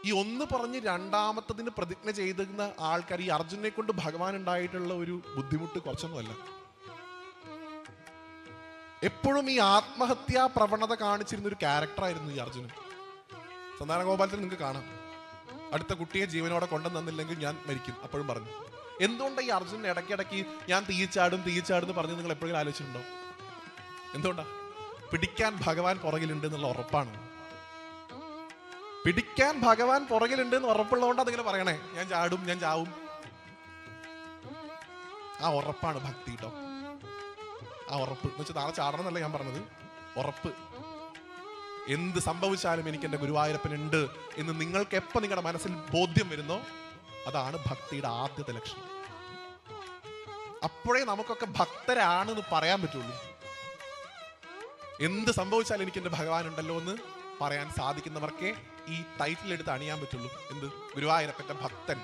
ഈ ഒന്ന് പറഞ്ഞ് രണ്ടാമത്തതിന് പ്രതിജ്ഞ ചെയ്തിരുന്ന ആൾക്കാർ, ഈ അർജുനെ കൊണ്ട് ഭഗവാൻ ഉണ്ടായിട്ടുള്ള ഒരു ബുദ്ധിമുട്ട് കുറച്ചൊന്നുമല്ല. എപ്പോഴും ഈ ആത്മഹത്യാ പ്രവണത കാണിച്ചിരുന്ന ഒരു ക്യാരക്ടറായിരുന്നു ഈ അർജുനൻ. സന്താന ഗോപാലത്തിൽ നിങ്ങൾക്ക് കാണാം, അടുത്ത കുട്ടിയെ ജീവനോടെ കൊണ്ടുവന്നില്ലെങ്കിൽ ഞാൻ മരിക്കും. അപ്പോഴും പറഞ്ഞു. എന്തുകൊണ്ടാണ് ഈ അർജുനൻ ഇടയ്ക്കിടയ്ക്ക് ഞാൻ തീച്ചാടും എന്ന് പറഞ്ഞ് നിങ്ങൾ എപ്പോഴും ആലോചിച്ചിട്ടുണ്ടോ? എന്തുകൊണ്ടാ? പിടിക്കാൻ ഭഗവാൻ പുറകിലുണ്ട് എന്നുള്ള ഉറപ്പാണ്. പിടിക്കാൻ ഭഗവാൻ പുറകിലുണ്ട് എന്ന് ഉറപ്പുള്ളതുകൊണ്ട് അതിങ്ങനെ പറയണേ, ഞാൻ ചാടും, ഞാൻ ചാവും. ആ ഉറപ്പാണ് ഭക്തി കേട്ടോ. ആ ഉറപ്പ് എന്ന് വെച്ചാൽ നാളെ ചാടണം എന്നല്ല ഞാൻ പറഞ്ഞത്, ഉറപ്പ്. എന്ത് സംഭവിച്ചാലും എനിക്ക് എൻ്റെ ഗുരുവായൂരപ്പനുണ്ട് എന്ന് നിങ്ങൾക്ക് എപ്പോൾ നിങ്ങളുടെ മനസ്സിൽ ബോധ്യം വരുന്നോ, അതാണ് ഭക്തിയുടെ ആദ്യത്തെ ലക്ഷണം. അപ്പോഴേ നമുക്കൊക്കെ ഭക്തരാണെന്ന് പറയാൻ പറ്റുള്ളൂ. എന്ത് സംഭവിച്ചാലും എനിക്ക് എൻ്റെ ഭഗവാൻ ഉണ്ടല്ലോ എന്ന് പറയാൻ സാധിക്കുന്നവർക്കേ ഈ ടൈറ്റിൽ എടുത്ത് അണിയാൻ പറ്റുള്ളൂ. എന്ത്? ഗുരുവായൂരപ്പൻ്റെ ഭക്തൻ